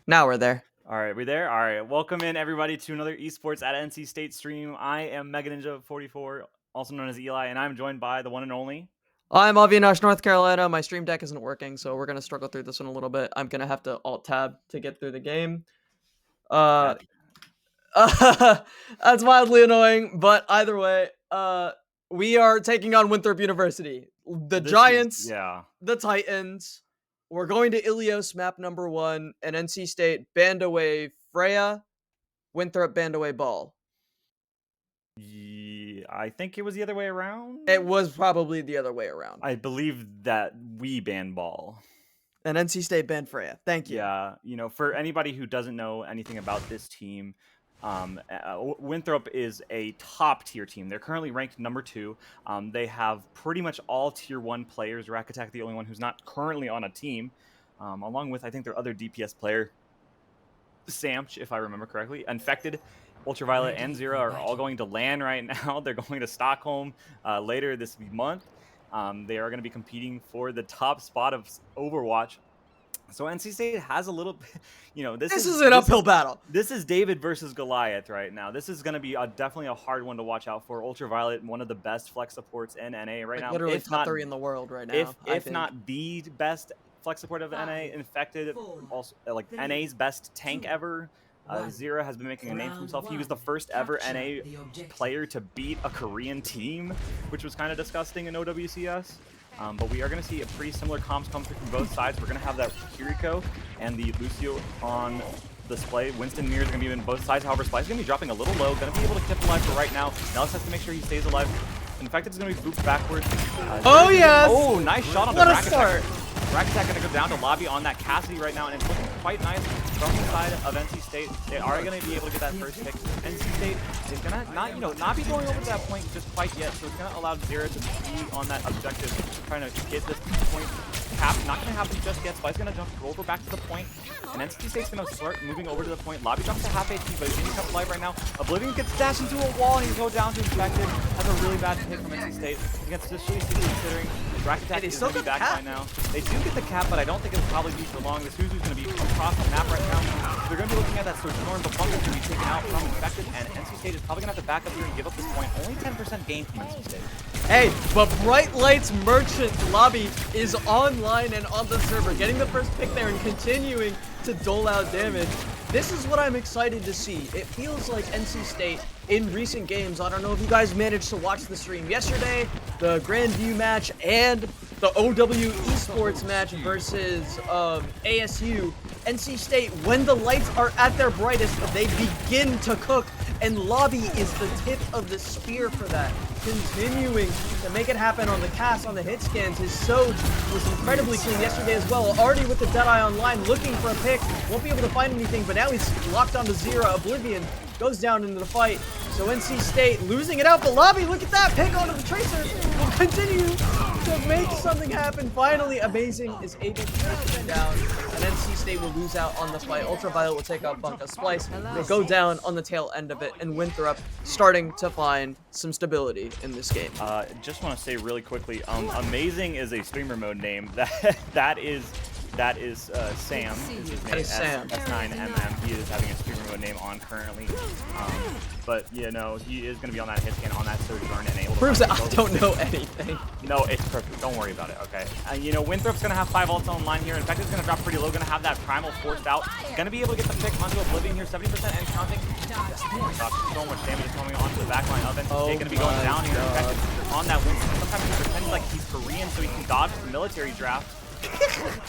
Now we're there. All right, we there? All right. Welcome in everybody to another esports at NC State stream. I am Mega Ninja 44, also known as Eli, and I'm joined by the one and only. I'm Avinash, North Carolina. My stream deck isn't working, so we're gonna struggle through this one a little bit. I'm gonna have to alt tab to get through the game. Uh, that's wildly annoying, but either way, we are taking on Winthrop University. The Giants, the Titans. We're going to Ilios map number 1, and NC State banned away Freya. Winthrop banned away Ball. Yeah, I think it was the other way around. It was probably the other way around. I believe that we banned Ball. And NC State banned Freya. Thank you. Yeah, for anybody who doesn't know anything about this team, Winthrop is a top tier team. They're currently ranked number 2. They have pretty much all tier 1 players. Rack Attack, the only one who's not currently on a team, along with I think their other DPS player, Samch, if I remember correctly. Infected, Ultraviolet, and Zero are all going to LAN right now. They're going to Stockholm later this month. They are going to be competing for the top spot of Overwatch. So NC State has a little bit, this is an uphill battle. This is David versus Goliath right now. This is going to be definitely a hard one to watch out for. Ultraviolet, one of the best flex supports in NA right now. Literally top 3 in the world right now. If not the best flex support of NA. Infected, also like NA's best tank ever. Zero has been making a name for himself. He was the first ever NA player to beat a Korean team, which was kind of disgusting in OWCS. But we are going to see a pretty similar comms come through from both sides. We're going to have that Kiriko and the Lucio on display. Winston Mirrors are going to be in both sides. However, Splice is going to be dropping a little low. Going to be able to keep alive for right now. Nellis has to make sure he stays alive. Infected is going to be booped backwards. Oh, yes! Oh, nice shot on the Rack Attack. Rack Attack going to go down to lobby on that Cassidy right now, and it's looking quite nice from the side of NC State. They are going to be able to get that first pick. NC State is going to not be going over to that point just quite yet, so it's going to allow Zero to be on that objective, trying to get this point cap. Not going to happen just yet. Spice going to jump over back to the point, and NC State's going to start moving over to the point. Lobby jumps to half HP, but he's getting kept alive right now. Oblivion gets dashed into a wall, and he's going down to Infected. Has a really bad pick from NC State. Against this really considering Rack Attack is going to be back by now. They do get the cap, but I don't think it'll probably be for long. The Suzu's going to be across the map right now. They're going to be looking at that Sojourn, but Bunker's going to be taken out from Infected, and NC State is probably going to have to back up here and give up this point. Only 10% gain from NC State. Hey, but Bright Lights Merchant Lobby is online and on the server, getting the first pick there and continuing to dole out damage. This is what I'm excited to see. It feels like NC State in recent games. I don't know if you guys managed to watch the stream yesterday, the Grandview match and the OW Esports match versus ASU. NC State, when the lights are at their brightest, they begin to cook, and Lobby is the tip of the spear for that. Continuing to make it happen on the cast, on the hit scans. His Soj was incredibly clean yesterday as well. Already with the Deadeye online, looking for a pick. Won't be able to find anything, but now he's locked onto Zero. Oblivion goes down into the fight. So NC State losing it out, but Lobby, look at that, pick onto the Tracer, will continue to make something happen. Finally, Amazing is able to take him down, and NC State will lose out on the fight. Ultraviolet will take out Bunka. Splice will go down on the tail end of it, and Winthrop starting to find some stability in this game. Just want to say really quickly, Amazing is a streamer mode name. That is Sam. Is his name. That is Sam. S9MM. He is having a streamer mode name on currently. But he is going to be on that hit scan, on that Sojourn, and able to proves that I don't know anything. No, it's perfect. Don't worry about it, okay? Winthrop's going to have 5 ults online here. Infected's going to drop pretty low, going to have that Primal forced out. Going to be able to get the pick onto Oblivion here, 70% and counting. Oh my gosh, so much damage is coming onto the backline of NC State. Going to be going down here. Infected on that Winston. Sometimes he pretends like he's Korean so he can dodge the military draft.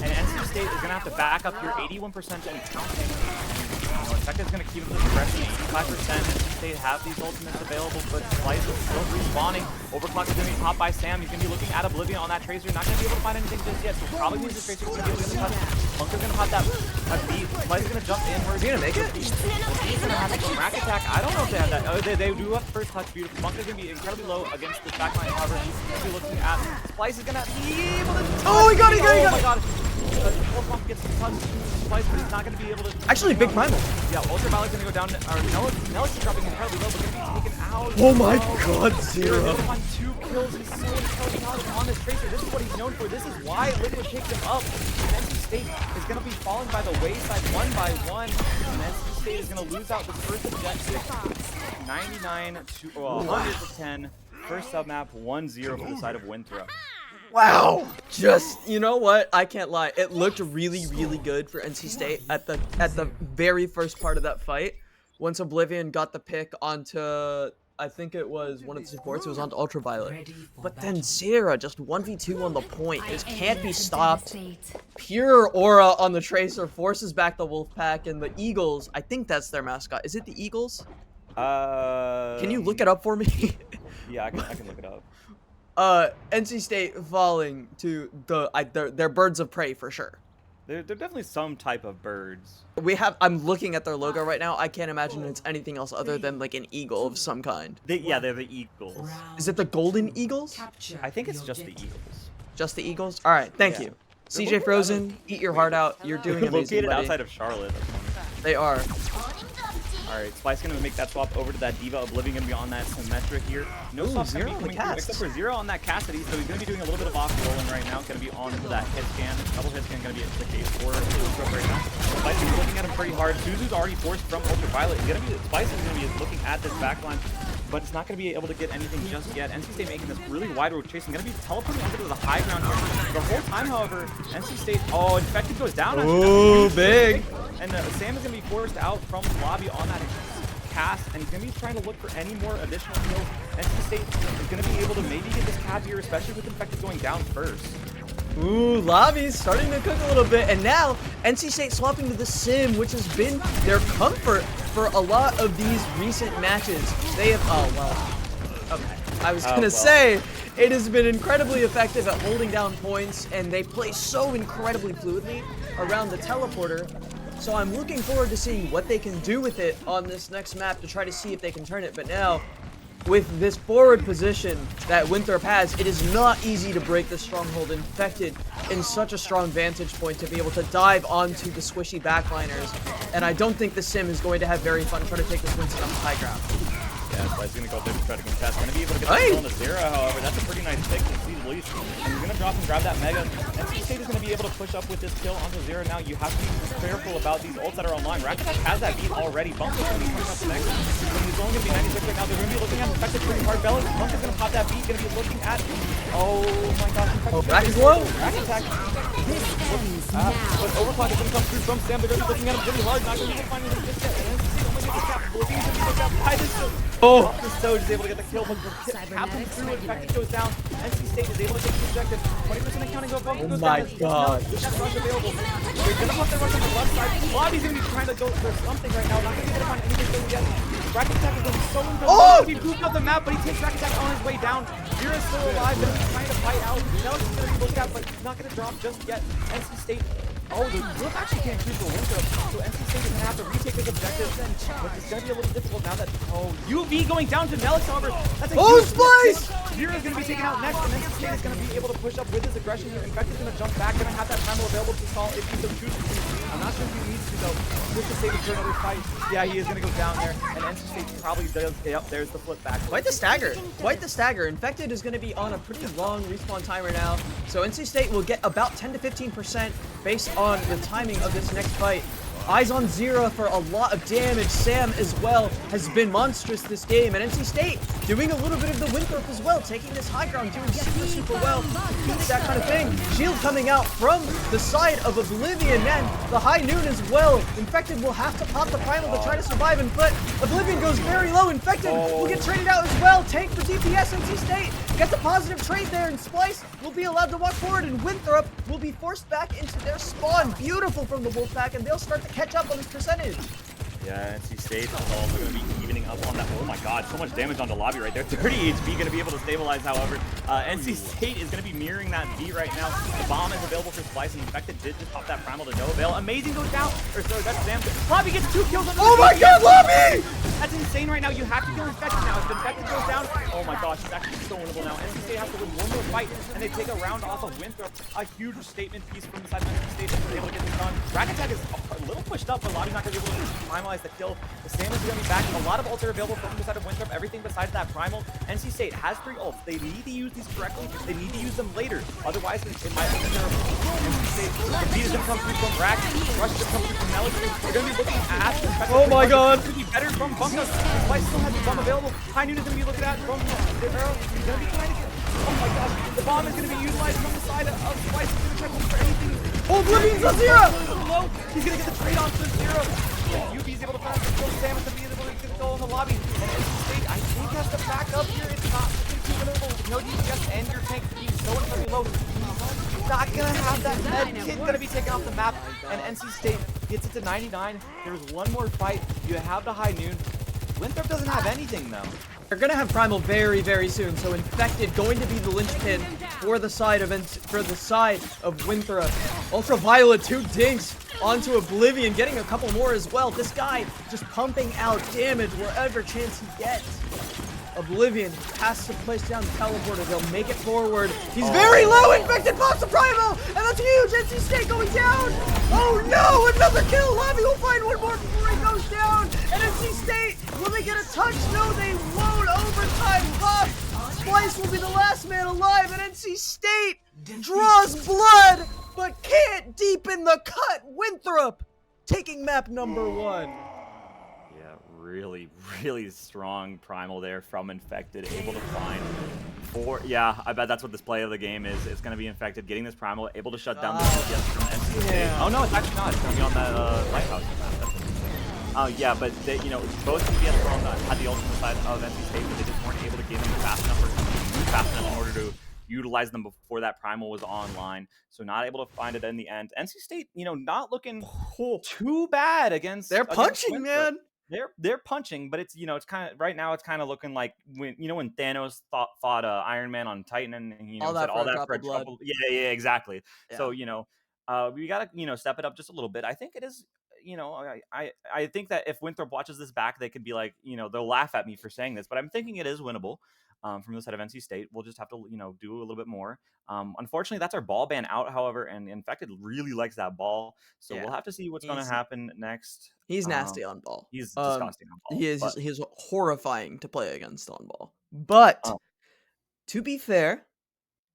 And NC State is going to have to back up here, 81% and counting. Infected's going to keep him to progression, 85%. NC State have these ultimates available, but Splice is still respawning. Overclock is going to be popped by Sam. He's going to be looking at Oblivion on that Tracer. Not going to be able to find anything just yet, so probably means the Tracer's going to be able to get the touch. Bunker's going to pop that beat. Splice is going to jump in. Where's he going to make it? He's going to have a Rack Attack. I don't know if they have that. Oh, they do have first touch. Beautiful. Bunker's going to be incredibly low against this backline. However, he's going to be looking at Splice is going to be able to. Oh, he got it! Oh my god. Pulse gets some tons of Spice, but he's not going to be able to... Actually, big primal. Yeah, Ultraviolet's going to go down. Nellis is dropping incredibly low, but going to be taken out. Oh my god, Zero. He's on 2 kills. He's so intelligent on this Tracer. This is what he's known for. This is why Liquid picked him up. And NC State is going to be falling by the wayside one by one. And NC State is going to lose out this first objective. 99 to 100 to 10. First sub-map, 1-0 for the side of Winthrop. Wow! Just, you know what? I can't lie. It looked really, really good for NC State at the very first part of that fight. Once Oblivion got the pick onto, I think it was one of the supports, it was onto Ultraviolet. But then Zera, just 1v2 on the point, just can't be stopped. Pure aura on the Tracer forces back the Wolfpack, and the Eagles, I think that's their mascot. Is it the Eagles? Can you look it up for me? Yeah, I can look it up. NC State falling to their birds of prey for sure. They're definitely some type of birds. I'm looking at their logo right now. I can't imagine it's anything else other than like an eagle of some kind. They're the Eagles. Is it the Golden Eagles? I think it's just the Eagles. Just the Eagles? All right, thank you. CJ Frozen, eat your heart out. You're doing amazing, located buddy. outside of Charlotte. They are. Alright, Spice gonna make that swap over to that Diva. Oblivion gonna be on that Symmetric here. No swap's gonna be coming through, except for Zero on that Cassidy, so he's gonna be doing a little bit of off-rolling right now. Gonna be on to that hit scan. Double hit scan gonna be the case for Winthrop right now. Spice is looking at him pretty hard. Suzu's already forced from Ultraviolet. Spice is gonna be looking at this backline, but it's not gonna be able to get anything just yet. NC State making this really wide rotation. Gonna be teleporting onto the high ground here. The whole time, however, NC State, Infected goes down. Oh, big. And Sam is gonna be forced out from the lobby on that cast, and he's going to be trying to look for any more additional kills. NC State is going to be able to maybe get this cab here, especially with Infected going down first. Ooh, lobby's starting to cook a little bit, and now NC State swapping to the Sim, which has been their comfort for a lot of these recent matches. They have, okay. I was going to say, it has been incredibly effective at holding down points, and they play so incredibly fluidly around the teleporter. So I'm looking forward to seeing what they can do with it on this next map to try to see if they can turn it. But now, with this forward position that Winthrop has, it is not easy to break the stronghold. Infected in such a strong vantage point to be able to dive onto the squishy backliners. And I don't think the Sim is going to have very fun trying to take this Winston on the high ground. Yeah, so he's going to go there to try to contest. Going to be able to get the kill on the Zero, however. That's a pretty nice pick to see the least. And he's going to drop and grab that Mega. NC State is going to be able to push up with this kill onto Zero. Now you have to be careful about these ults that are online. Rakitak has that beat already. Bunk is going to be coming up next. But he's only going to be 96 right now. They're going to be looking at Infected pretty hard. Bunk is going to pop that beat. Going to be looking at... Oh my gosh. Rakitak's low. Rakitak. But Overclock is going to come through from Sam. They're going to be looking at him really hard. Not going to be able to find anything just yet. And NC State only gets capped. Oblivion is going to be looked at by this. Stoge is able to get the kill, but Captain through Infected goes down. NC State is able to get the objective. 20% accounting of Bunk goes down. My god. That rush available. They're going to pop their rush on the left side. Lobby's going to be trying to go for something right now. Not going to be able to find anything just yet. Rakitak is going to be so incredible. He pooped out the map, but he takes Rakitak on his way down. Vera's still alive, but he's trying to fight out. Now he's going to be looked at, but not going to drop just yet. NC State. The Winthrop actually can't shoot for Winthrop, so NC State is going to have to retake this objective, but it's going to be a little difficult now that, UV going down to Nelix, however, that's a huge Spice! Vera is going to be taken out next, and NC State is going to be able to push up with his aggression here. Infected is going to jump back, going to have that primal available to stall if he so chooses to. I'm not sure if he needs to, though. Just to save it for another fight. Yeah, he is going to go down there, and NC State probably does. Yep, there's the flip back. Quite the stagger. Quite the stagger. Infected is going to be on a pretty long respawn timer now, so NC State will get about 10 to 15% based on the timing of this next fight. Eyes on Zero for a lot of damage. Sam as well has been monstrous this game, and NC State doing a little bit of the Winthrop as well, taking this high ground, doing super well. Beats that kind of thing. Shield coming out from the side of Oblivion, and the high noon as well. Infected will have to pop the primal to try to survive, and but Oblivion goes very low. Infected will get traded out as well. Tank for DPS. NC State gets a positive trade there, and Splice will be allowed to walk forward, and Winthrop will be forced back into their spawn. Beautiful from the Wolfpack, and they'll start to catch up on this percentage. Yeah, NC State is also going to be evening up on that. Oh my god, so much damage on the lobby right there. 30 HP going to be able to stabilize, however. NC State is going to be mirroring that beat right now. The bomb is available for Splice, and Infected did just pop that primal to no avail. Amazing goes down. Or sorry, that's Sam. Lobby gets 2 kills on the Oh my god, Lobby! That's insane right now. You have to kill Infected now. If Infected goes down, oh my gosh, it's actually so winnable now. NC State has to win one more fight, and they take a round off of Winthrop. A huge statement piece from the side of NC State. They're able to get this done. Rack Attack is a little pushed up, but Lobby's not going to be able to finalize the kill. The Sam is going to be back. A lot of ults are available from the side of Winthrop. Everything besides that Primal. NC State has 3 ults. They need to use these correctly. They need to use them later. Otherwise, it might be terrible. NC State, the beat is going to come through from Rack. Rush is going to come through from Melody. They're going to be looking at Infected. Oh my god. It's going to be better from Bunkus. Splice still has the bomb available. High Noon is going to be looking at from the arrow. He's going to be trying to get... Oh my gosh. The bomb is going to be utilized from the side of Splice. He's going to check for anything. Oh, Oblivion's a zero! Low. He's going to get the trade off to zero. UB's able to find the kill. Sam is going to be able to get the goal in the lobby. And NC State, I think, has to back up here. It's not looking too winnable. No DPS and your tank being so incredibly low. He's not going to have that med kit going to be taken off the map. And NC State gets it to 99. There's one more fight. You have the High Noon. Winthrop doesn't have anything, though. They're gonna have Primal very, very soon, so Infected going to be the linchpin for the side of Winthrop. Ultraviolet, 2 dinks onto Oblivion, getting a couple more as well. This guy just pumping out damage wherever chance he gets. Oblivion has to place down the teleporter. They'll make it forward. He's very low. Infected pops the Primal, and that's huge. NC State going down. Oh no, another kill. Lobby will find one more before he goes down. And NC State, will they get a touch? No, they won't. Overtime pop. Splice will be the last man alive, and NC State draws blood, but can't deepen the cut. Winthrop taking map number 1. Yeah, really, really strong Primal there from Infected, able to find 4. Yeah, I bet that's what this play of the game is. It's going to be Infected, getting this Primal, able to shut down the DPS from NC State. Yeah. Oh, no, it's actually not. It's going to be on that Lighthouse map. Yeah, but they, both DPS were on had the ultimate side of NC State, but they just weren't able to get them fast enough in order to utilize them before that Primal was online. So not able to find it in the end. NC State, not looking too bad against. They're against punching, Winthrop. man. They're punching, but it's it's kind of right now. It's kind of looking like when when Thanos fought Iron Man on Titan, and All that for a blood. Yeah, exactly. Yeah. So we gotta step it up just a little bit. I think it is. I think that if Winthrop watches this back, they could be like, they'll laugh at me for saying this, but I'm thinking it is winnable. From the side of NC State, we'll just have to do a little bit more. Unfortunately, that's our ball ban out, however, and Infected really likes that ball, so we'll have to see what's going to happen next. He's nasty on ball. He's disgusting on ball. He's horrifying to play against on ball. But to be fair,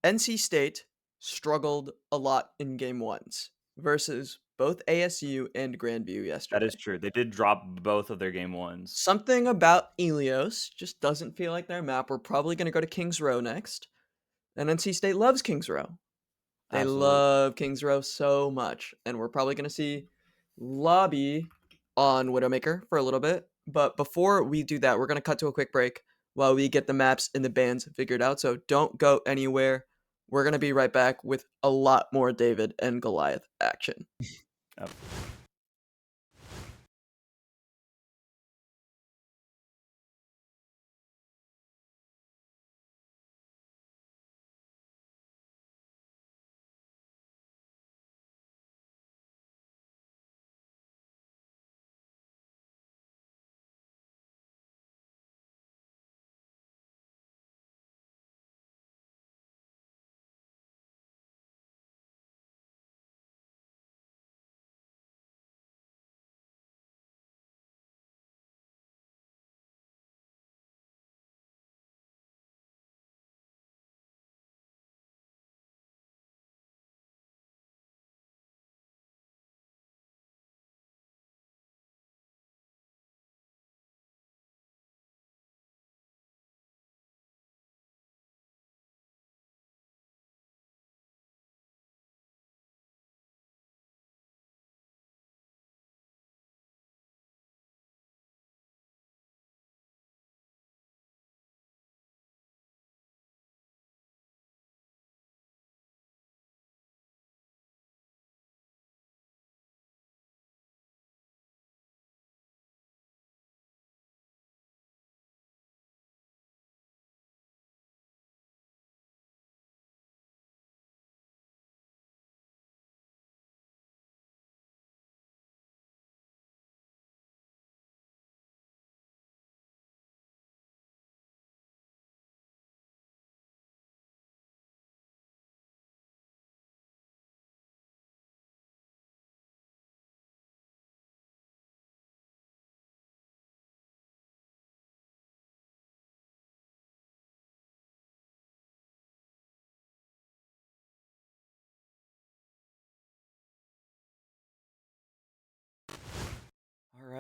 NC State struggled a lot in game 1s versus both ASU and Grandview yesterday. That is true. They did drop both of their game 1s. Something about Ilios just doesn't feel like their map. We're probably going to go to Kings Row next. And NC State loves Kings Row. They love Kings Row so much. And we're probably going to see Lobby on Widowmaker for a little bit. But before we do that, we're going to cut to a quick break while we get the maps and the bans figured out. So don't go anywhere. We're going to be right back with a lot more David and Goliath action. Yep.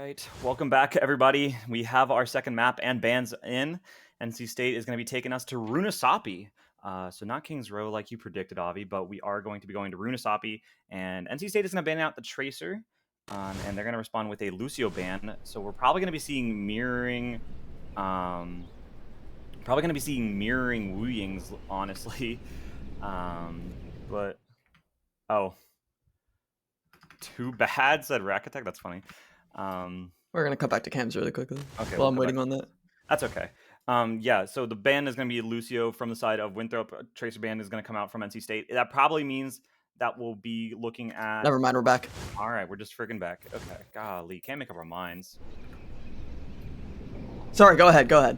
right, welcome back, everybody. We have our second map and bans in. NC State is going to be taking us to Runasapi. So not Kings Row like you predicted, Avi, but we are going to be going to Runasapi, and NC State is going to ban out the Tracer, and they're going to respond with a Lucio ban. So we're probably going to be seeing mirroring, Wu Yings, honestly. But oh, too bad, said Rack Attack. That's funny. We're gonna come back to cams really quickly. Okay, While I'm waiting on that. That's okay. Yeah, so the ban is going to be Lucio from the side of Winthrop. Tracer ban is going to come out from NC State. That probably means that we'll be looking at... Never mind, we're back. All right, we're just friggin' back. Okay, golly, can't make up our minds. Sorry, go ahead, go ahead.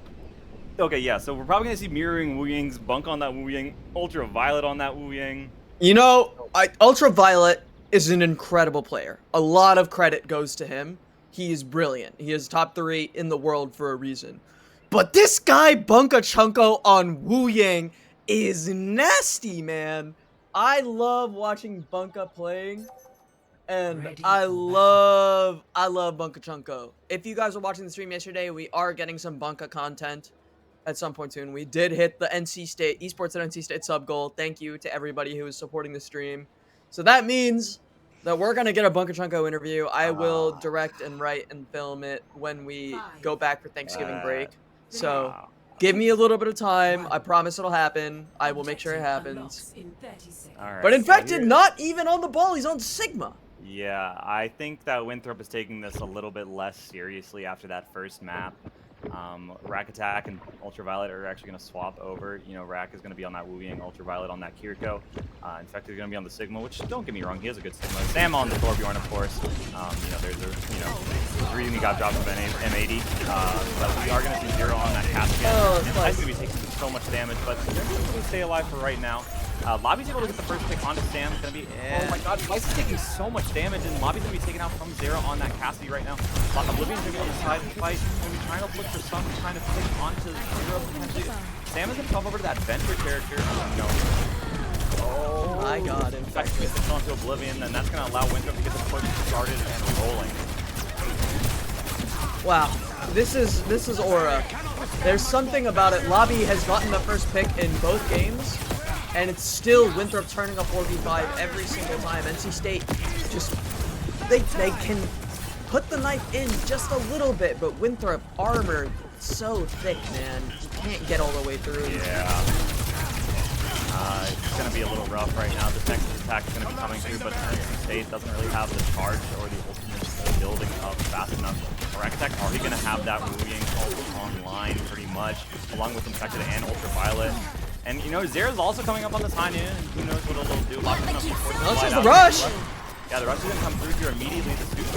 Okay, yeah, so we're probably going to see mirroring Wu Ying's, Bunk on that Wu Ying, Ultraviolet on that Wu Ying. You know, Ultraviolet is an incredible player. A lot of credit goes to him. He is brilliant. He is top 3 in the world for a reason. But this guy, Bunka Chunko on Wu Yang, is nasty, man. I love watching Bunka playing, and I love Bunka Chunko. If you guys were watching the stream yesterday, we are getting some Bunka content at some point soon. We did hit the NC State, Esports at NC State sub goal. Thank you to everybody who is supporting the stream. So that means that we're going to get a Bunka Chunko interview. I will direct and write and film it when we go back for Thanksgiving break. So give me a little bit of time. I promise it'll happen. I will make sure it happens. All right, But Infected, not even on the ball. He's on Sigma. Yeah, I think that Winthrop is taking this a little bit less seriously after that first map. Rack Attack and Ultraviolet are actually going to swap over. You know, Rack is going to be on that Wu Ying, Ultraviolet on that Kiriko. Infected is going to be on the Sigma, which, don't get me wrong, he has a good Sigma. Sam on the Torbjorn, of course. You know, there's a reason he got dropped from M80. But we are going to see Zero on that Caspian. He's going to be taking so much damage, but they're going to stay alive for right now. Lobby's able to get the first pick onto Sam. It's going to be... Oh my god, Slice is taking so much damage, and Lobby's going to be taken out from Zero on that Cassidy right now. Oblivion's going to be on the side of the fight. He's going to be trying to look for some kind of pick onto Zero potentially. Sam is going to come over to that Venture character. You know. Oh my god, in fact, he's going onto Oblivion, and that's going to allow Winthrop to get the push started and rolling. Wow, this is aura. There's something about it. Lobby has gotten the first pick in both games, and it's still Winthrop turning a 4v5 every single time. NC State just, they can put the knife in just a little bit, but Winthrop armor so thick, man. You can't get all the way through. Yeah. It's going to be a little rough right now. The Nexus attack is going to be coming through, but NC State doesn't really have the charge or the ultimate building up fast enough. Rack Attack already going to have that Wu Ying online pretty much, along with Infected and Ultraviolet. And, you know, Zero's also coming up on the time in, and who knows what it'll do. This is the rush! Yeah, the rush is going to come through here immediately. The super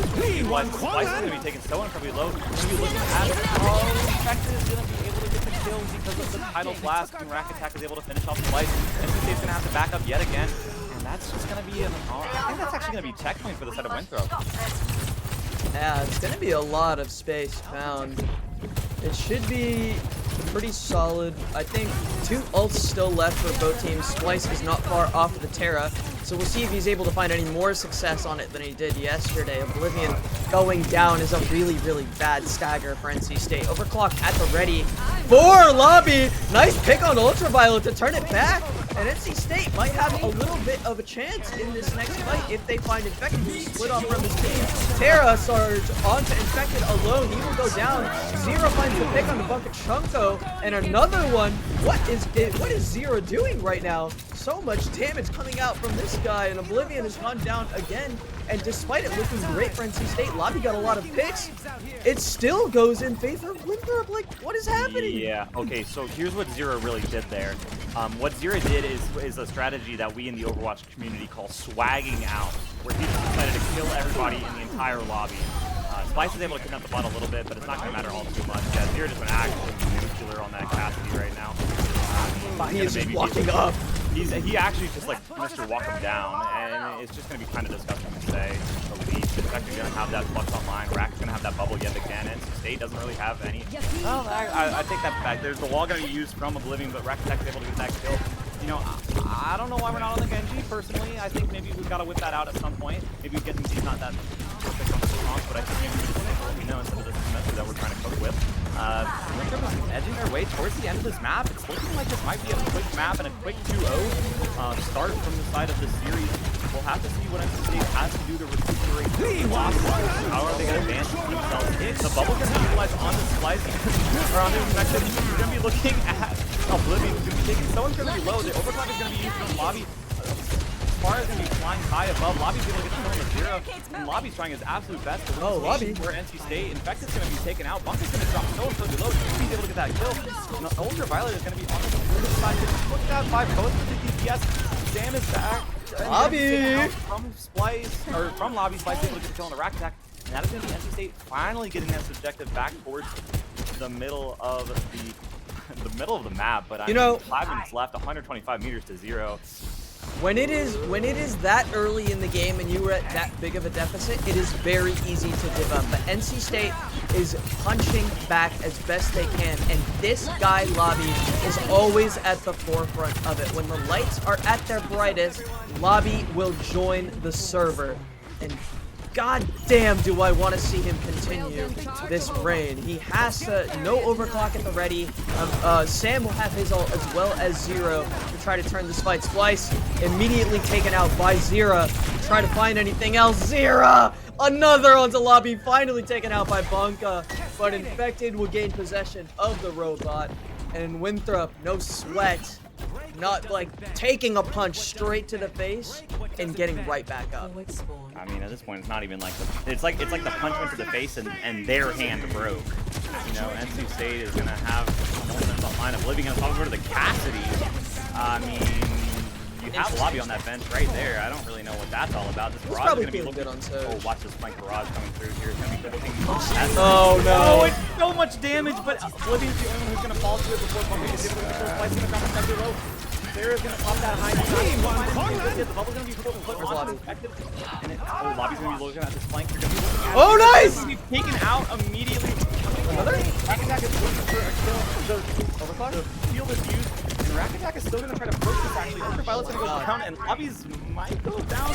Splice is going to be taken so incredibly low. Maybe looking at Infected is going to be able to get the kill because of the tidal blast, and Rack Attack is able to finish off the Splice. NC State's going to have to back up yet again, and that's just going to be I think that's actually going to be checkpoint for the side of Winthrop. Yeah, it's going to be a lot of space found. It should be pretty solid. I think 2 ults still left for both teams. Splice is not far off of the Terra, so we'll see if he's able to find any more success on it than he did yesterday. Oblivion going down is a really, really bad stagger for NC State. Overclock at the ready for Lobby. Nice pick on Ultraviolet to turn it back, and NC State might have a little bit of a chance in this next fight if they find Infected, who split off from his team. Terra Sarge onto Infected alone. He will go down. Zero finds the pick on the Bunka Chunko, and another one. What is Zero doing right now? So much damage coming out from this guy, and Oblivion has gone down again. And despite it looking great for NC State, Lobby got a lot of picks. It still goes in favor of Winthrop. Like, what is happening? Yeah, okay, so here's what Zero really did there. What Zero did is a strategy that we in the Overwatch community call swagging out, where he just decided to kill everybody in the entire lobby. Splice is able to connect the bot a little bit, but it's not going to matter all too much. Yeah, Zero just went actually nuclear on that Cassidy right now. He is just walking up. He actually just like Mr. Walk him down, and it's just going to be kind of disgusting to say the least. It's actually going to have that Flux online. Rack's going to have that bubble yet again. NC State doesn't really have any. Well, I take that back. There's the wall going to be used from Oblivion, but Rack Attack is able to get that kill. You know, I don't know why we're not on the Genji, personally. I think maybe we've got to whip that out at some point. Maybe Genji's not that perfect on the response, but I think maybe we just need to let me know instead of this method that we're trying to cope with. Winthrop is edging their way towards the end of this map. It's looking like this might be a quick map and a quick 2-0 start from the side of this series. We'll have to see what NC State has to do to recuperate the loss. How are they going to advance themselves in? The bubble's going to be utilized on the slice or on the infection. You're going to be looking at Oblivion, who's going to be taking someone's going to be low. The overclock is going to be used from Lobby. As far as going to be flying high above, Lobby's able to get the kill on the 0. And Lobby's trying his absolute best to win Lobby. where NC State. Infected's going to be taken out. Bunker's going to drop so incredibly low. He's able to get that kill. And the Ultraviolet is going to be on the side. Look at that 5 both with the DPS. Sam is back. Lobby! From Splice, or from Lobby, Splice able to get the kill on the rack attack. And that is going to be NC State finally getting that objective back towards the middle of the map. But I mean, 5 minutes left, 125 meters to 0. When it is that early in the game and you were at that big of a deficit, it is very easy to give up. But NC State is punching back as best they can, and this guy Lobby is always at the forefront of it. When the lights are at their brightest, Lobby will join the server. And god damn do I want to see him continue this reign. He has to, no overclock at the ready. Sam will have his ult as well as Zero to try to turn this fight. Splice immediately taken out by Zero. Try to find anything else. Zero! Another onto Lobby, finally taken out by Bonka. But Infected will gain possession of the robot. And Winthrop, no sweat. Not like taking a punch straight to the face and getting right back up. I mean, at this point, it's not even like it's like the punch went to the face and their hand broke. You know, NC State is gonna have no sense online. Oblivion gonna talk over to the Cassidy. I mean, you have Lobby on that bench right there. I don't really know what that's all about. This barrage is gonna be looking good on Surge. Oh, watch this flank barrage coming through here. It's gonna be looking. Oh no! Oh, it's so much damage, but Oblivion's the only one who's gonna fall to it before Bumpy is able to kill. Splice gonna drop a low. Sarah's gonna pop that high. The bubble's gonna be put on effective. And Lobby's gonna be looking at this flank. You're gonna be looking at oh, nice! Gonna be taken out immediately. Another? Rack Attack is looking for a kill. The field is used, and Rack Attack is still gonna try to push this actually. Ultraviolet's gonna go down, and Lobby's might go down.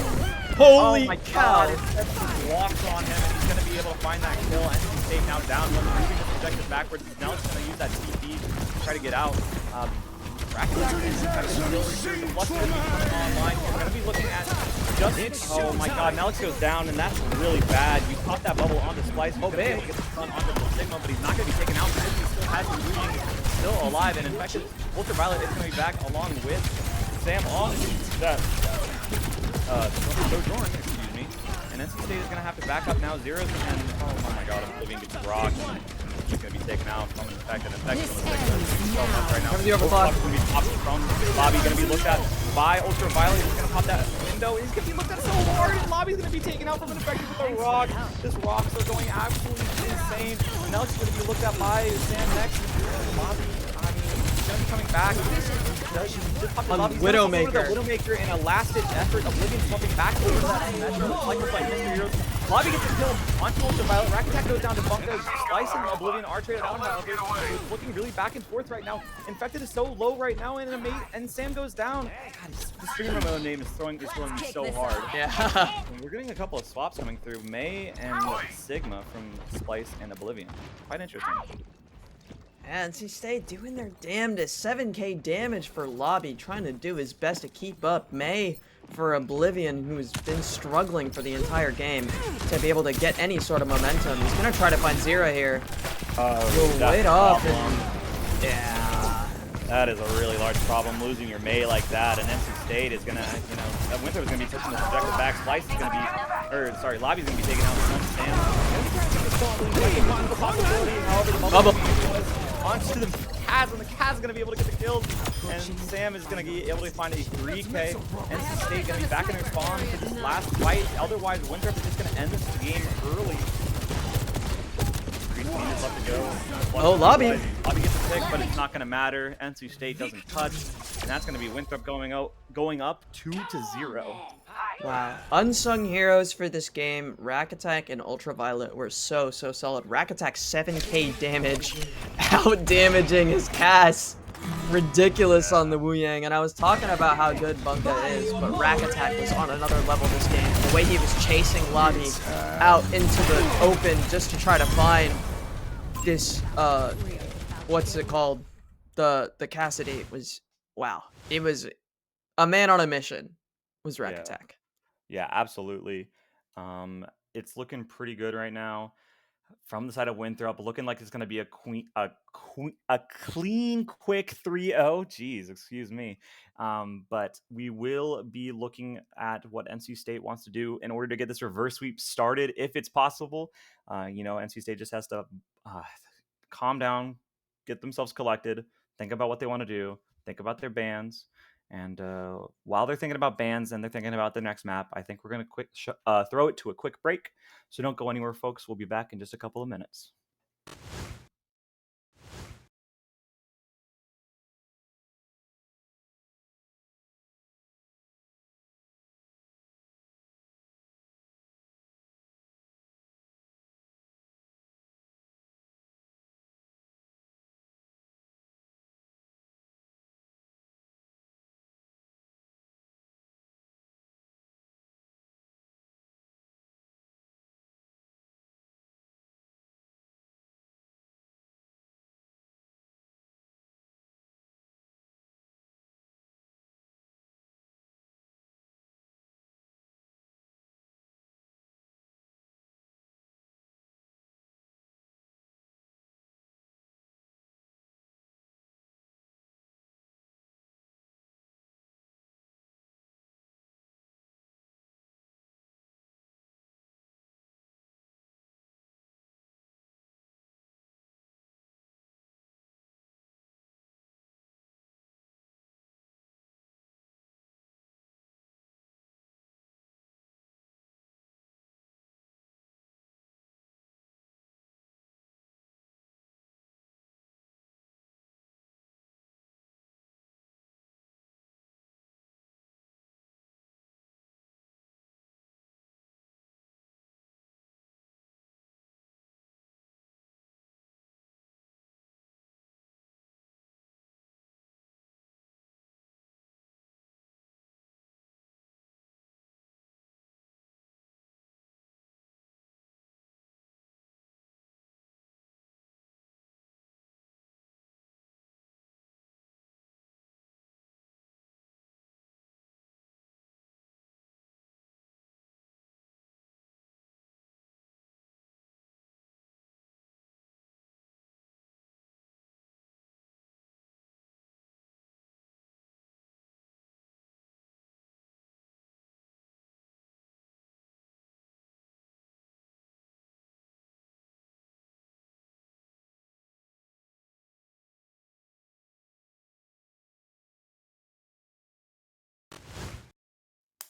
Holy oh my cow! God, it walks on him, and he's gonna be able to find that kill. NC State now down one, moving this objective backwards. Now it's gonna use that TP to try to get out. Rack Attack is kind of still the plus will be coming online. We're going to be looking at just oh my god, Nelix goes down, and that's really bad. You caught that bubble on the Splice. Oh man, he gets the front onto the Sigma, but he's not going to be taken out because he still has him moving, still alive and infected. Ultraviolet is going to be back along with Sam on that Sojourn, excuse me. And NC State is going to have to back up now. Zeros and oh my god, Oblivion gets rocked. He's going to be taken out from Infected. Infected on the Sigma so much right now. Ultraviolet is going to be popped from Lobby, going to be looked at by Ultraviolet. He's going to pop that window. He's going to be looked at so hard, and Lobby's going to be taken out from an Infected with a rock. This rocks are going absolutely insane. And now it's going to be looked at by Sam next. Lobby, I mean, he's going to be coming back. Widowmaker. Widowmaker in a last-ditch effort. Oblivion's pumping back over that Metro. Like Mr. Heroes. Lobby gets the kill onto Ultraviolet. Rack Attack goes down to Bunko. Splice and Oblivion are traded out. It's looking really back and forth right now. Infected is so low right now, and Sam goes down. God, the streamer mode name is throwing me so hard. Yeah. We're getting a couple of swaps coming through. May and Sigma from Splice and Oblivion. Quite interesting. And NC State doing their damnedest. 7k damage for Lobby, trying to do his best to keep up. May for Oblivion, who's been struggling for the entire game to be able to get any sort of momentum. He's gonna try to find Zero here. He'll wait off. Yeah. That is a really large problem, losing your May like that, and NC State is gonna, you know, Winthrop is gonna be pushing the projector back. Splice is gonna be, or sorry, Lobby's gonna be taking out the Sam. Bubble. Onto the Kaz, and the Kaz is going to be able to get the kills, and Sam is going to be able to find a 3K. NC State going to be back in respawn for this last fight. Otherwise, Winthrop is just going to end this game early. 3 minutes left to go. Oh, Lobby. Lobby gets a pick, but it's not going to matter. NC State doesn't touch, and that's going to be Winthrop going up 2-0. Wow. Unsung heroes for this game, Rack Attack and Ultraviolet were so solid. Rack Attack 7k damage, out damaging his Cass. ridiculous on the Yeah. Wu Yang, and I was talking about how good Bunga is, but Rack Attack was on another level this game. The way he was chasing Lobby out into the open just to try to find this what's it called? The Cassidy was wow. It was a man on a mission was Rack Yeah. Attack. Yeah, absolutely. It's looking pretty good right now. From the side of Winthrop, looking like it's going to be a clean, quick 3-0. Jeez, excuse me. But we will be looking at what NC State wants to do in order to get this reverse sweep started, if it's possible. NC State just has to uh, calm down, get themselves collected, think about what they want to do, think about their bans. And while they're thinking about bans and they're thinking about the next map, I think we're going to throw it to a quick break. So don't go anywhere, folks. We'll be back in just a couple of minutes.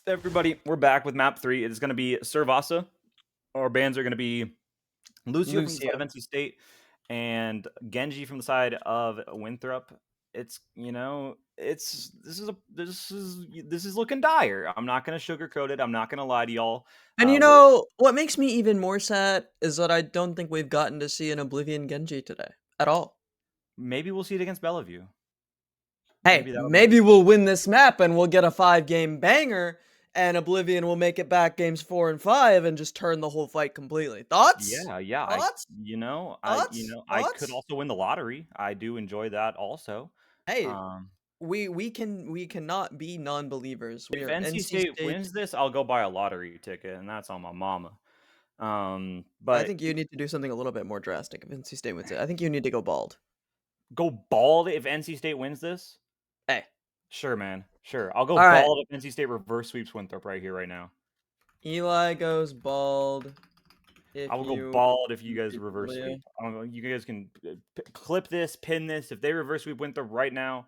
Everybody, we're back with map 3. It is going to be Servasa. Our bans are going to be Lucio from the side of Lucio. NC State and Genji from the side of Winthrop. It's this is looking dire. I'm not gonna sugarcoat it. I'm not gonna lie to y'all. And We're what makes me even more sad is that I don't think we've gotten to see an Oblivion Genji today at all. maybe we'll see it against Bellevue. Hey, Maybe that'll be maybe we'll win this map and we'll get a 5-game banger, and Oblivion will make it back games 4 and 5 and just turn the whole fight completely. Thoughts? yeah. Thoughts? Thoughts? I could Thoughts? also win the lottery. I do enjoy that also. Hey, Um, we cannot be non-believers. We if are NC NC State State. wins this, I'll go buy a lottery ticket, and that's on my mama. I But think you need to do something a little bit more drastic if NC State wins it. I think you need to go bald. go bald if NC State wins this. Hey, Sure, man. Sure. I'll go all right. bald if NC State reverse sweeps Winthrop right here, right now. Eli goes bald I if will go you bald if you guys beat reverse Leo. sweep. You guys can clip this, pin this. If they reverse sweep Winthrop right now,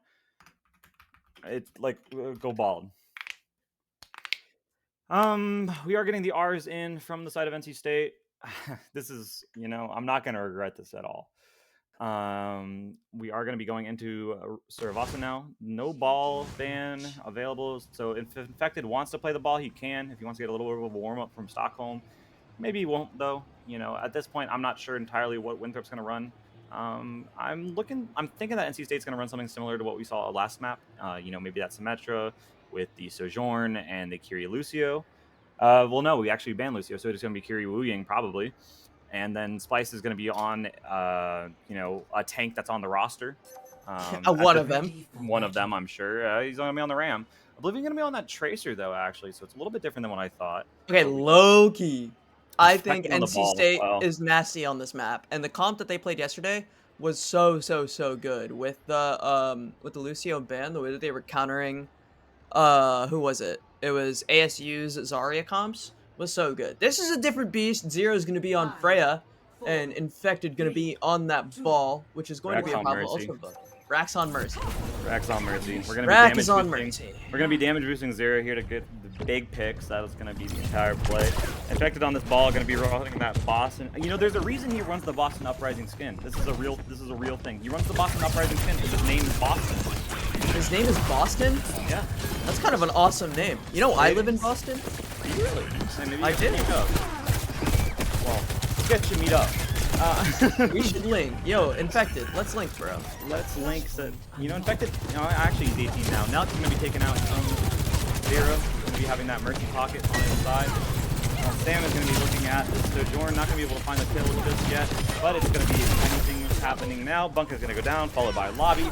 it's like go bald. We are getting the R's in from the side of NC State. This is, I'm not gonna regret this at all. We are going to be going into Saravasa now. No ball ban available. So if Infected wants to play the ball, he can. If he wants to get a little bit of a warm up from Stockholm, maybe he won't though. At this point, I'm not sure entirely what Winthrop's going to run. I'm thinking that NC State's going to run something similar to what we saw last map. You know, maybe that Symmetra with the Sojourn and the Kiri Lucio. Well, no, we actually banned Lucio, so it's going to be Kiri Wu Ying probably. And then Splice is going to be on, you know, a tank that's on the roster. One of them. One of them, I'm sure. He's going to be on the Ram. I believe he's going to be on that Tracer, though, actually. So it's a little bit different than what I thought. Okay, low key. I think Expecting on the NC ball as State well. is nasty on this map, and the comp that they played yesterday was so good with the Lucio ban, the way that they were countering who was it? It was ASU's Zarya comps was so good. This is a different beast. Zero's gonna be on Freya, and Infected gonna be on that ball, which is going to be a problem. Also, Rax on Mercy. Rax on Mercy. We're gonna Rax be is on damage Mercy. boosting. We're gonna be damage boosting Zero here to get the big picks. That was gonna be the entire play. Infected on this ball, gonna be rolling that Boston. You know, there's a reason he runs the Boston Uprising skin. This is a real thing. He runs the Boston Uprising skin because his name is Boston. His name is Boston? Yeah. That's kind of an awesome name. You know, I live in Boston. Really? I did. Meet up. Well, let's get you meet up. We should link. Yo, Infected, let's link, bro. Let's link. So, you know, Infected, you know, actually he's 18 now. Now it's going to be taking out Zero. He's going to be having that Mercy pocket on his side. Sam is going to be looking at this Sojourn. Not going to be able to find the kill just yet, but it's going to be anything happening now. Bunk is going to go down, followed by Lobby.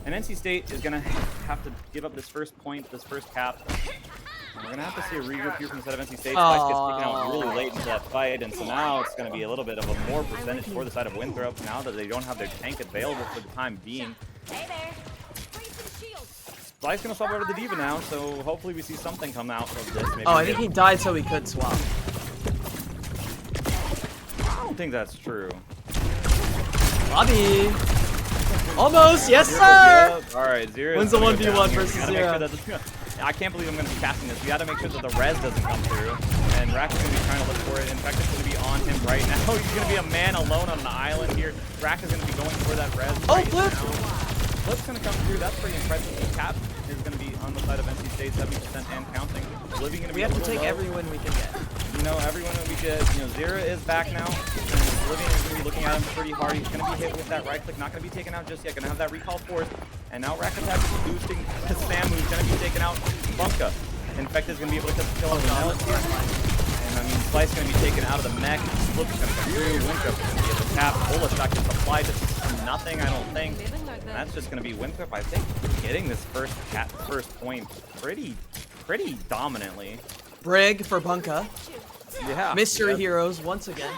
And NC State is going to have to give up this first point, this first cap. And we're going to have to see a regroup here from the side of NC State. Spice gets taken out really late into that fight, and so now it's going to be a little bit of a more percentage for the side of Winthrop now that they don't have their tank available for the time being. Hey there. Bring some shields. Splice going to swap over to the D.Va now, so hopefully we see something come out of this. Maybe I think he died so he could swap. I don't think that's true. Lobby. Almost, yes sir! Alright, Zero wins the 1v1 versus Zero. I can't believe I'm going to be casting this. We got to make sure that the res doesn't come through. And Rack is going to be trying to look for it. In fact, it's going to be on him right now. He's going to be a man alone on the island here. Rack is going to be going for that res. Oh, right Flip! now. Flip's going to come through. That's pretty impressive. The cap is going to be on the side of NC State, 70% and counting. Oblivion going to be We have to take low. every win we can get. You know, everyone that we get, you know, Zero is back now. And Oblivion is going to be looking at him pretty hard. He's going to be hit with that right click. Not going to be taken out just yet. Going to have that recall force. And now Rack Attack is boosting Sam, who's going to be taken out. Bunka. Infected is going to be able to get the kill on the Nellis here. And I mean, Splice is going to be taken out of the mech. Flip is going to come through. Winthrop is going to get the tap. Bullet shot gets applied to nothing, I don't think. And that's just going to be Winthrop, I think, getting this first point pretty dominantly. Brig for Bunka. Yeah. Mystery Heroes once again.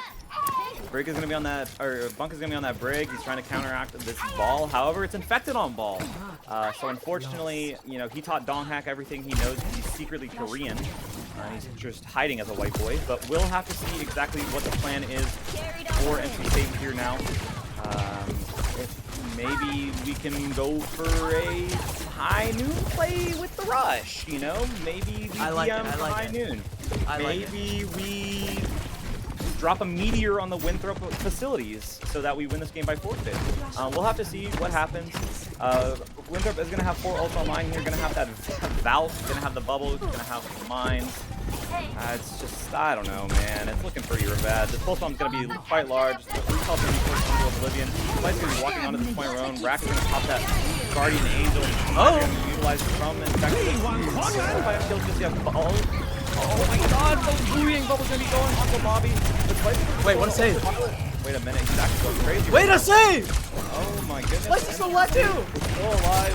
Brig is going to be on that, or Bunk is going to be on that Brig. He's trying to counteract this ball. However, it's infected on ball. So unfortunately, you know, he taught Donghack everything he knows. He's secretly Korean. He's just hiding as a white boy. But we'll have to see exactly what the plan is for NC State here now. If maybe we can go for a high noon play with the rush, you know? Maybe we DM for high noon. Maybe we drop a meteor on the Winthrop facilities so that we win this game by forfeit. We'll have to see what happens. Winthrop is going to have 4 ults online here. Going to have that Valve, going to have the bubble, going to have the mines. It's just, I don't know, man. It's looking pretty bad. This pulse bomb's going to be quite large. The recall is going to be forced into Oblivion. Splice is going to be walking onto this point alone. Rack is going to pop that Guardian Angel. Oh! Utilize it from Infected. If I kill just yet. Oh my god, those booying bubbles going to be going onto Lobby. Wait, what a save. Wait a minute, he's actually going crazy. Wait, a save! Oh my goodness. Splice is still alive too! It's still alive.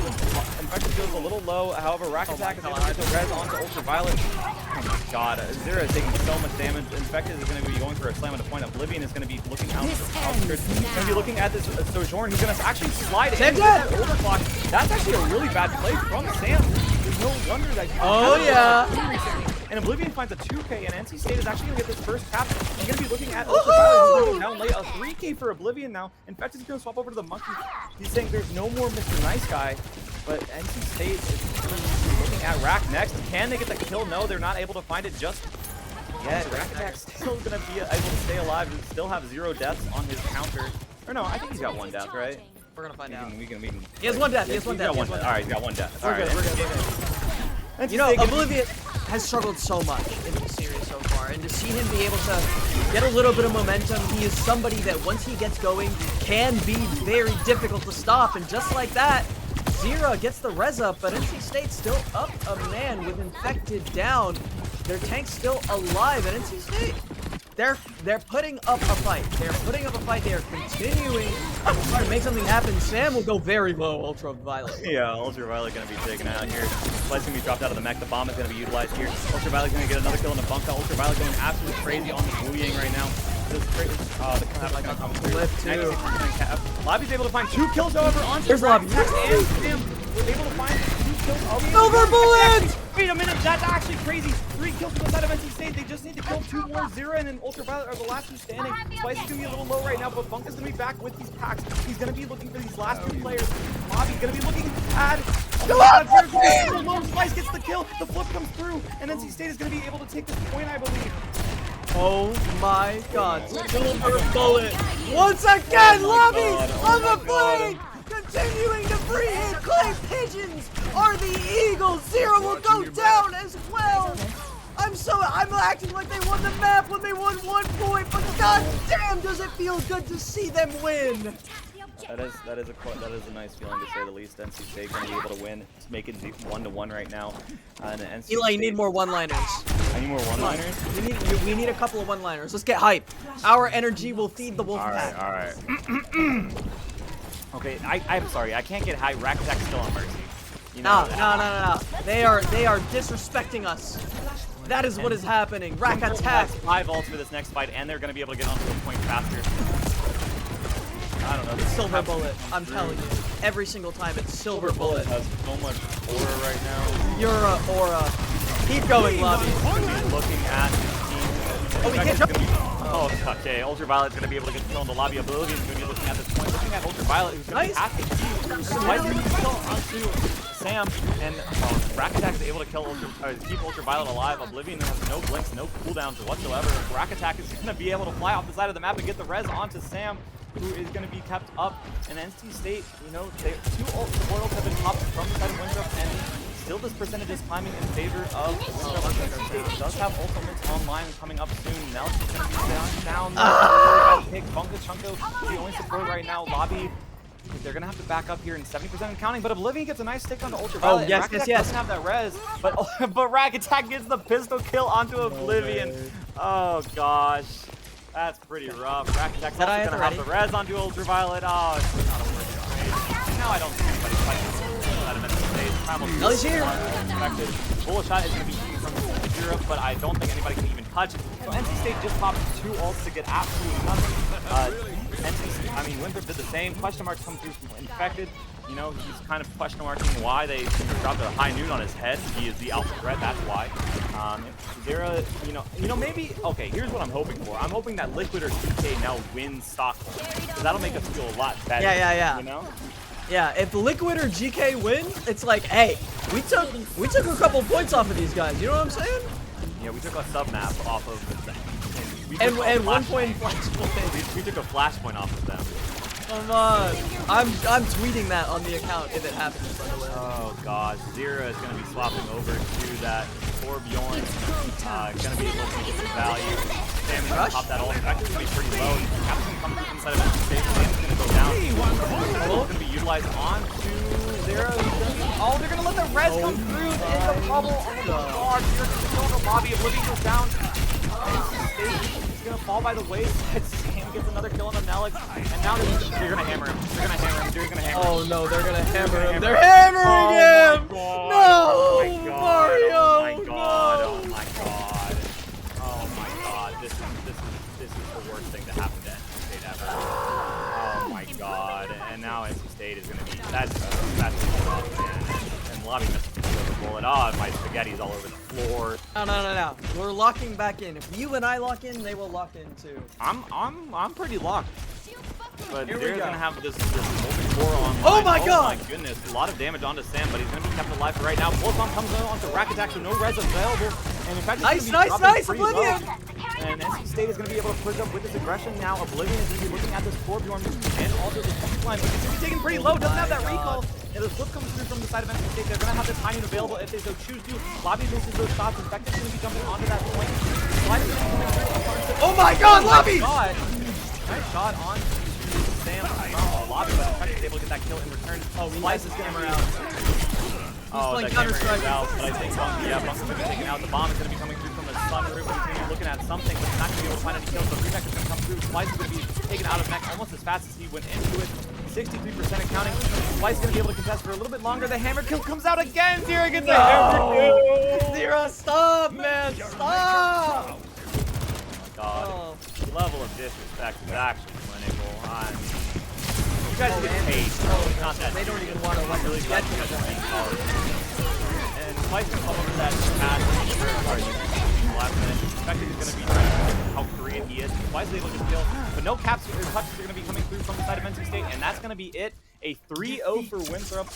Infected feels a little low. However, Rack Attack is able to get the res onto Ultraviolet. Oh my god. Zero is taking so much damage. Infected is going to be going for a slam at a point. Oblivion is going to be looking out. He's going to be looking at this Sojourn. He's going to actually slide into that overclock. That's actually a really bad play from Sam. There's no wonder that he and Oblivion finds a 2K, and NC State is actually going to get this first cap. He's going to be looking at Ultraviolet down late. A 3K for Oblivion now. Infected is going to swap over to the Monkey. He's saying there's no more Mr. Nice Guy, but NC State is looking at Rack next. Can they get the kill? No, they're not able to find it just yet. Rack Attack's still going to be able to stay alive and still have 0 deaths on his counter. Or no, I think he's got 1 death, right? We're going to find out. We can. He has 1 death. He has 1 death. Alright, he's got 1 death. We're good. You know, Oblivion has struggled so much in the series so far. and to see him be able to get a little bit of momentum, he is somebody that once he gets going can be very difficult to stop, and just like that, Zira gets the res up, but NC State still up a man with Infected down. Their tank's still alive, and NC State, they're putting up a fight. They're putting up a fight. They are continuing to try to make something happen. Sam will go very low, Ultraviolet. Yeah, Ultraviolet gonna be taken out here. Slice gonna be dropped out of the mech. The bomb is gonna be utilized here. Ultraviolet's gonna get another kill in the bunker. Ultraviolet going absolutely crazy on the Wu Yang right now. This is crazy. The clap is gonna come through. Lobby's able to find 2 kills, however, on There's Lobby. And Sam was able to find 2 kills. Silver bullet! Wait a minute, that's actually crazy. 3 kills to the side of NC State. They just need to kill 2 more. Zira and then Ultraviolet are the last two standing. Spice is gonna be a little low right now, but Bunk is gonna be back with these packs. He's gonna be looking for these last 2 players. Lobby's gonna be looking at Spice gets the kill. The flip comes through, and NC State is gonna be able to take this point, I believe. Oh my god. Silver bullet. Once again, Lobby on the flank. Continuing to free hit. Clay Pigeons are the Eagles. Zira will go down as well. I'm acting like they won the map when they won 1 point, but god damn does it feel good to see them win. That is a nice feeling to say the least. NC State gonna be able to win. It's making 1-1 right now. And NC Eli, you State, need more one-liners. I need more one-liners. We need a couple of one-liners. Let's get hype. Our energy will feed the wolf pack. All right. Okay, I'm sorry. I can't get high. Rack Attack's still on Mercy. You know No. They are disrespecting us. That is what is happening. Rack Attack. 5 ults for this next fight, and they're gonna be able to get onto the point faster. I don't know. This Silver bullet. I'm telling you, every single time it's silver bullet. Has so much aura right now. Your aura. Keep going, Lobby. Looking at the team. Oh, we can't jump. Oh, okay. Ultraviolet's going to be able to get the kill in the lobby. Oblivion's going to be looking at this point. Looking at Ultraviolet, who's going to be happy. Why is he kill onto Sam? And Rack Attack is able to keep Ultraviolet alive. Oblivion has no blinks, no cooldowns whatsoever. Rack Attack is going to be able to fly off the side of the map and get the res onto Sam, who is going to be kept up. And NC State, you know, 2 ults have been popped from the side of Winthrop, and still this percentage is climbing in favor of Winthrop. NC State does have ultimates online coming up soon. Now it's going to be down. Pick Bunka Chunko, the only support right now. Lobby, they're going to have to back up here in 70% and counting, but Oblivion gets a nice stick onto Ultraviolet. Oh, yes, Rack Attack doesn't have that res, but Rack Attack gets the pistol kill onto Oblivion. Oh, gosh. That's pretty rough. Rack Attack's also going to have the res onto Ultraviolet. Oh, it's not a worth it. Now I don't see anybody fighting out of NC State. Ellie's here. Bullet shot is going to be eaten from Europe, but I don't think anybody can even touch it. So NC State just popped 2 ults to get absolutely nothing. Winthrop did the same. Question marks come through from Infected. You know, he's kind of question marking why they dropped a high noon on his head. He is the alpha threat, that's why. Zira, you know, maybe, okay, here's what I'm hoping for. I'm hoping that Liquid or GK now wins Stockholm, because that'll make us feel a lot better. Yeah. You know? Yeah, if Liquid or GK win, it's like, hey, we took a couple points off of these guys. You know what I'm saying? Yeah, we took a sub map off of the thing. And 1 point flashpoint. We took a flashpoint off of them. Come on. I'm tweeting that on the account if it happens, by the way. Oh gosh, Zira is going to be swapping over to that Torbjorn. Going to be looking to get some value. Sam's going to pop that ult. Actually, going to be pretty low. Cap's going to come through inside of NC State. Sam's going to go down. It's going to be utilized onto Zira. Oh, they're going to let the res come through in the bubble. Oh my god, Zira's going to kill the lobby. Oblivion goes down. He's gonna fall by the wayside. Sam gets another kill on the Nelix, and now they're gonna hammer him. They're gonna hammer him. They're gonna hammer him. Oh no, they're gonna hammer him. They're hammering him! No! Mario! Oh my god! Oh my god! Oh my god! This is the worst thing to happen to NC State ever. Oh my god! And now NC State is gonna be that's rough, man. And Lobby missed the bullet. Oh, my spaghetti's all over the floor. No. We're locking back in. If you and I lock in, they will lock in too. I'm pretty locked. But Here they're we go. gonna have this multi-core on. Oh my god! Oh my goodness, a lot of damage onto Sam, but he's gonna be kept alive for right now. Pulse bomb comes onto Rack Attack, so no res available. And in fact, Nice, Oblivion. Oblivion! And NC State is gonna be able to push up with his aggression now. Oblivion is gonna be looking at this Torbjorn and also the defense line, but it's gonna be taken pretty low. Doesn't have that recall. And the flip comes through from the side of NC State. They're gonna have the timing available if they so choose to. Lobby misses those shots. Infected's gonna be jumping onto that point. Slide is gonna my god, Lobby! Nice shot on Sam. Lobby, but Infect is able to get that kill in return. Oh, he Slice has is his going to camera be out. Oh, playing that camera Counter-Strike. is out, but I think Bunky, Bunky's going to be taken out. The bomb is going to be coming through from the sunroof. He's going to be looking at something, but he's not going to be able to find any kills. So Remec is going to come through. Splice is going to be taken out of mech almost as fast as he went into it. 63% and counting. Splice is going to be able to contest for a little bit longer. The hammer kill comes out again. Zero gets the hammer kill. Zero, stop, man, stop! Oh my god. The level of disrespect is actually clinical. You guys get paid. It's not that They don't even want to really get to that. that. And Splice can come over to that pass. Last minute. Infected is going to be trying to show how Korean he is. Splice is able to kill, but no caps or touches are going to be coming through from the side of NC State, and that's going to be it. A 3-0 for Winthrop.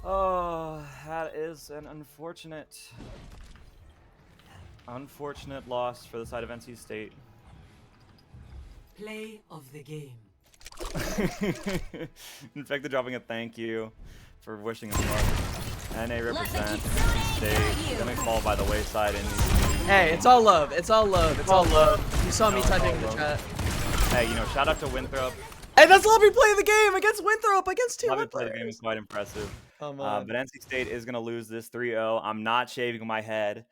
Oh, that is an unfortunate loss for the side of NC State. Play of the game. Infected dropping a thank you for wishing him luck. NA represent NC State. Gonna fall by the wayside in these. Hey, it's all love. It's all love. It's all love. You saw me typing in the chat. Hey, shout out to Winthrop. Hey, that's Lobby playing the game against Winthrop against tier Lobby 1 play the players. game is quite impressive. Come on. But NC State is gonna lose this 3-0. I'm not shaving my head.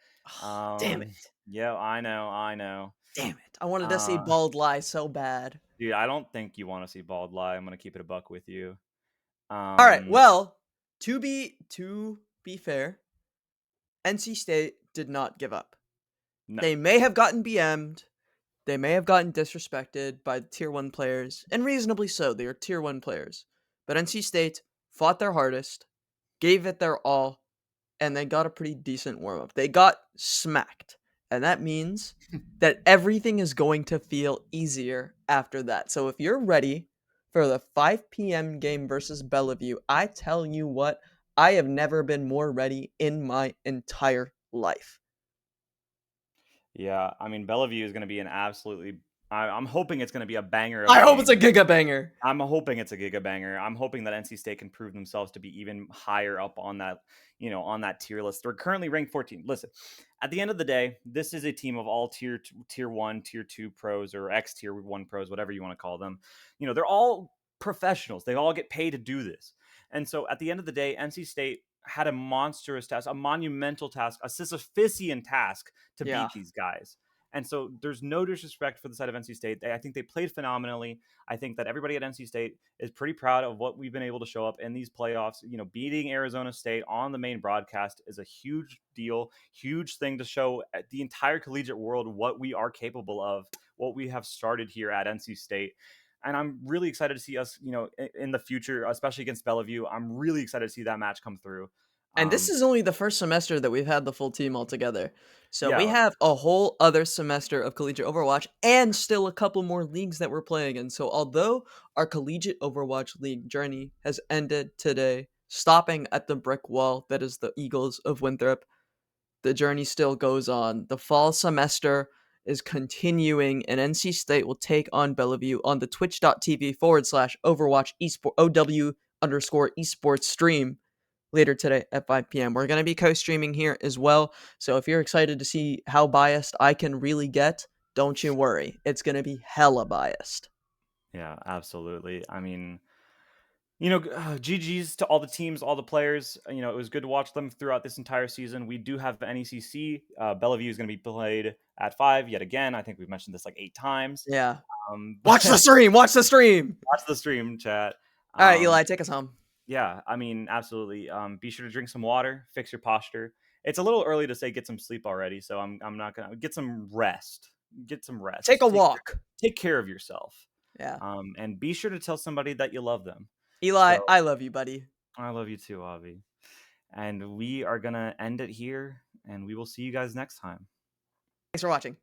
Damn it. Yeah, I know. Damn it. I wanted to see Bald lie so bad. Dude, I don't think you want to see Bald lie. I'm gonna keep it a buck with you. All right. Well, to be fair, NC State did not give up. No. They may have gotten BM'd. They may have gotten disrespected by the tier 1 players, and reasonably so. They are tier 1 players. But NC State fought their hardest, gave it their all, and they got a pretty decent warm-up. They got smacked. And that means that everything is going to feel easier after that. So if you're ready for the 5 p.m. game versus Bellevue, I tell you what, I have never been more ready in my entire life. Yeah, I mean, Bellevue is going to be an absolutely. I'm hoping it's going to be a banger. I hope it's a giga banger. I'm hoping it's a giga banger. I'm hoping that NC State can prove themselves to be even higher up on that, on that tier list. They're currently ranked 14. Listen, at the end of the day, this is a team of all tier 1, tier 2 pros or X tier 1 pros, whatever you want to call them. They're all professionals. They all get paid to do this. And so at the end of the day, NC State had a monstrous task, a monumental task, a Sisyphusian task to beat these guys. And so there's no disrespect for the side of NC State. I think they played phenomenally. I think that everybody at NC State is pretty proud of what we've been able to show up in these playoffs. Beating Arizona State on the main broadcast is a huge deal, huge thing to show the entire collegiate world what we are capable of, what we have started here at NC State. And I'm really excited to see us, in the future, especially against Bellevue. I'm really excited to see that match come through. And this is only the first semester that we've had the full team all together. So we have a whole other semester of collegiate Overwatch and still a couple more leagues that we're playing in. So although our collegiate Overwatch league journey has ended today, stopping at the brick wall that is the Eagles of Winthrop, the journey still goes on. The fall semester is continuing, and NC State will take on Bellevue on the twitch.tv/Overwatch OW_esports stream later today at 5 p.m. We're going to be co-streaming here as well. So if you're excited to see how biased I can really get, don't you worry. It's going to be hella biased. Yeah, absolutely. I mean, GG's to all the teams, all the players. It was good to watch them throughout this entire season. We do have the NECC. Bellevue is going to be played at 5 yet again. I think we've mentioned this like 8 times. Yeah. Watch the stream. Watch the stream. Watch the stream, chat. All right, Eli, take us home. Yeah, I mean, absolutely. Be sure to drink some water, fix your posture. It's a little early to say get some sleep already, so I'm not gonna get some rest. Get some rest. Take a walk. Take care of yourself. Yeah. And be sure to tell somebody that you love them. Eli, I love you, buddy. I love you too, Avi. And we are gonna end it here, and we will see you guys next time. Thanks for watching.